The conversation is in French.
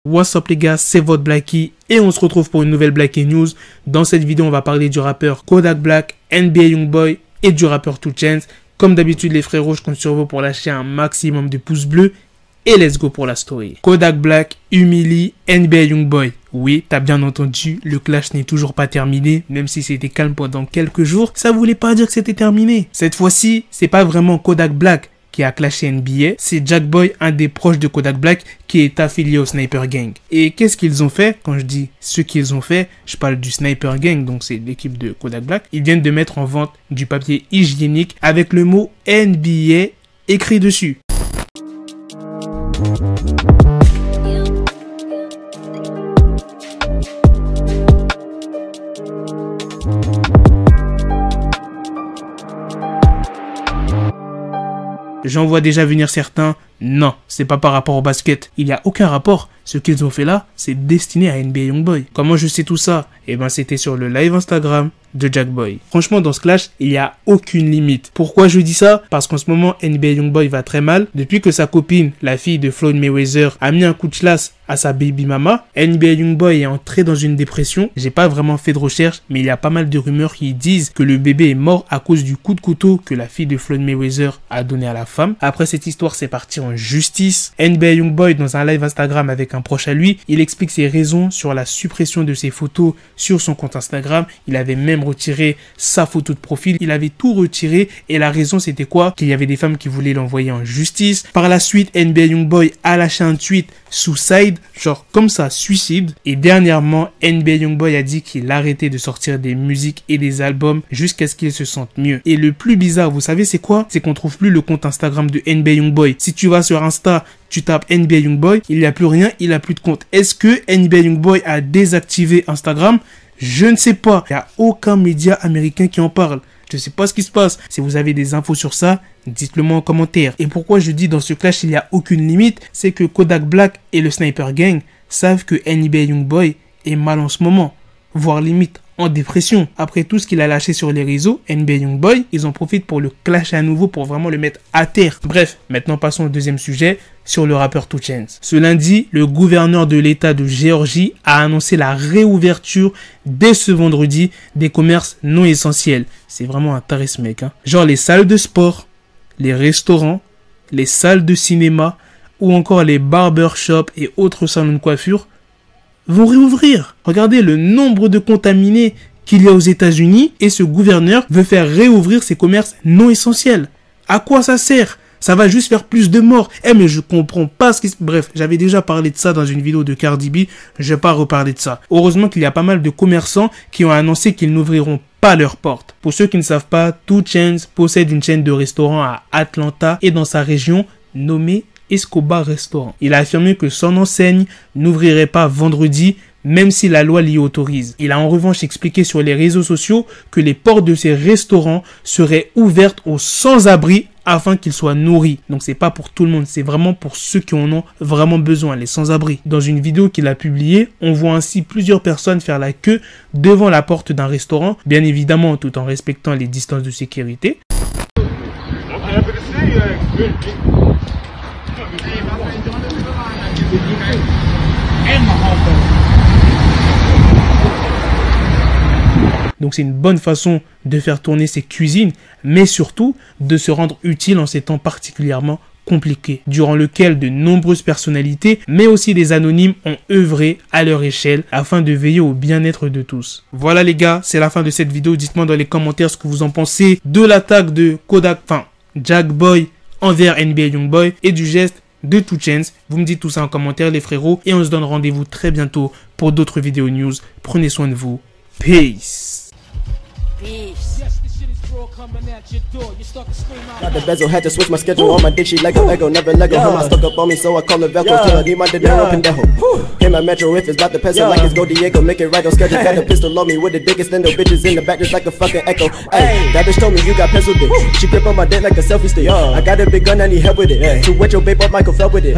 What's up les gars, c'est votre Blackie et on se retrouve pour une nouvelle Blackie News. Dans cette vidéo, on va parler du rappeur Kodak Black, NBA Youngboy et du rappeur 2 Chainz. Comme d'habitude les frérots, je compte sur vous pour lâcher un maximum de pouces bleus et let's go pour la story. Kodak Black humilie NBA Youngboy. Oui, t'as bien entendu, le clash n'est toujours pas terminé, même si c'était calme pendant quelques jours, ça voulait pas dire que c'était terminé. Cette fois-ci, c'est pas vraiment Kodak Black qui a clashé NBA, c'est Jackboy, un des proches de Kodak Black, qui est affilié au Sniper Gang. Et qu'est-ce qu'ils ont fait? Quand je dis ce qu'ils ont fait, je parle du Sniper Gang, donc c'est l'équipe de Kodak Black. Ils viennent de mettre en vente du papier hygiénique avec le mot NBA écrit dessus. J'en vois déjà venir certains. Non, c'est pas par rapport au basket. Il n'y a aucun rapport. Ce qu'ils ont fait là, c'est destiné à NBA Youngboy. Comment je sais tout ça? Eh ben, c'était sur le live Instagram de Jackboy. Franchement, dans ce clash, il n'y a aucune limite. Pourquoi je dis ça? Parce qu'en ce moment, NBA Youngboy va très mal. Depuis que sa copine, la fille de Floyd Mayweather, a mis un coup de chlasse à sa baby mama, NBA Youngboy est entré dans une dépression. J'ai pas vraiment fait de recherche, mais il y a pas mal de rumeurs qui disent que le bébé est mort à cause du coup de couteau que la fille de Floyd Mayweather a donné à la femme. Après cette histoire, c'est parti en justice. NBA Youngboy, dans un live Instagram avec un proche à lui, il explique ses raisons sur la suppression de ses photos sur son compte Instagram. Il avait même retiré sa photo de profil. Il avait tout retiré et la raison c'était quoi? Qu'il y avait des femmes qui voulaient l'envoyer en justice. Par la suite, NBA Youngboy a lâché un tweet suicide, genre comme ça, suicide. Et dernièrement, NBA Youngboy a dit qu'il arrêtait de sortir des musiques et des albums jusqu'à ce qu'il se sente mieux. Et le plus bizarre, vous savez c'est quoi? C'est qu'on trouve plus le compte Instagram de NBA Youngboy. Si tu vas sur Insta, tu tapes NBA Youngboy, il n'y a plus rien, il n'a plus de compte. Est-ce que NBA Youngboy a désactivé Instagram? Je ne sais pas. Il n'y a aucun média américain qui en parle. Je ne sais pas ce qui se passe. Si vous avez des infos sur ça, dites-le moi en commentaire. Et pourquoi je dis dans ce clash il n'y a aucune limite, c'est que Kodak Black et le Sniper Gang savent que NBA Youngboy est mal en ce moment, voire limite en dépression. Après tout ce qu'il a lâché sur les réseaux, NBA Youngboy, ils en profitent pour le clasher à nouveau, pour vraiment le mettre à terre. Bref, maintenant passons au deuxième sujet, sur le rappeur 2 Chainz. Ce lundi, le gouverneur de l'État de Géorgie a annoncé la réouverture dès ce vendredi des commerces non essentiels. C'est vraiment un taré ce mec, hein. Genre les salles de sport, les restaurants, les salles de cinéma ou encore les barbershops et autres salons de coiffure vont réouvrir. Regardez le nombre de contaminés qu'il y a aux États-Unis et ce gouverneur veut faire réouvrir ces commerces non essentiels. À quoi ça sert? Ça va juste faire plus de morts. Mais je comprends pas ce qui se... Bref, j'avais déjà parlé de ça dans une vidéo de Cardi B. Je vais pas reparler de ça. Heureusement qu'il y a pas mal de commerçants qui ont annoncé qu'ils n'ouvriront pas leurs portes. Pour ceux qui ne savent pas, 2 Chainz possède une chaîne de restaurants à Atlanta et dans sa région nommée Escobar Restaurant. Il a affirmé que son enseigne n'ouvrirait pas vendredi, même si la loi l'y autorise. Il a en revanche expliqué sur les réseaux sociaux que les portes de ces restaurants seraient ouvertes aux sans-abri afin qu'ils soient nourris. Donc c'est pas pour tout le monde, c'est vraiment pour ceux qui en ont vraiment besoin, les sans-abri. Dans une vidéo qu'il a publiée, on voit ainsi plusieurs personnes faire la queue devant la porte d'un restaurant, bien évidemment tout en respectant les distances de sécurité. Donc c'est une bonne façon de faire tourner ses cuisines, mais surtout de se rendre utile en ces temps particulièrement compliqués, durant lequel de nombreuses personnalités, mais aussi des anonymes, ont œuvré à leur échelle afin de veiller au bien-être de tous. Voilà les gars, c'est la fin de cette vidéo. Dites-moi dans les commentaires ce que vous en pensez de l'attaque de Jackboy envers NBA Youngboy et du geste de 2 Chainz. Vous me dites tout ça en commentaire les frérots et on se donne rendez-vous très bientôt pour d'autres vidéos news. Prenez soin de vous. Peace. Got the bezel, had to switch my schedule on my dick, she Lego, never Lego. Her stuck up on me, so I call her Velcro. Till I need my dinero pendejo. Hit my metro if it's about to pencil like it's Go Diego. Make it right on schedule. Got a pistol on me with the dickest endo bitches in the back just like a fucking echo. Ay, that bitch told me you got pencil dick. She grip on my dick like a selfie stick. I got a big gun, I need help with it. To wet your babe up, Michael fell with it.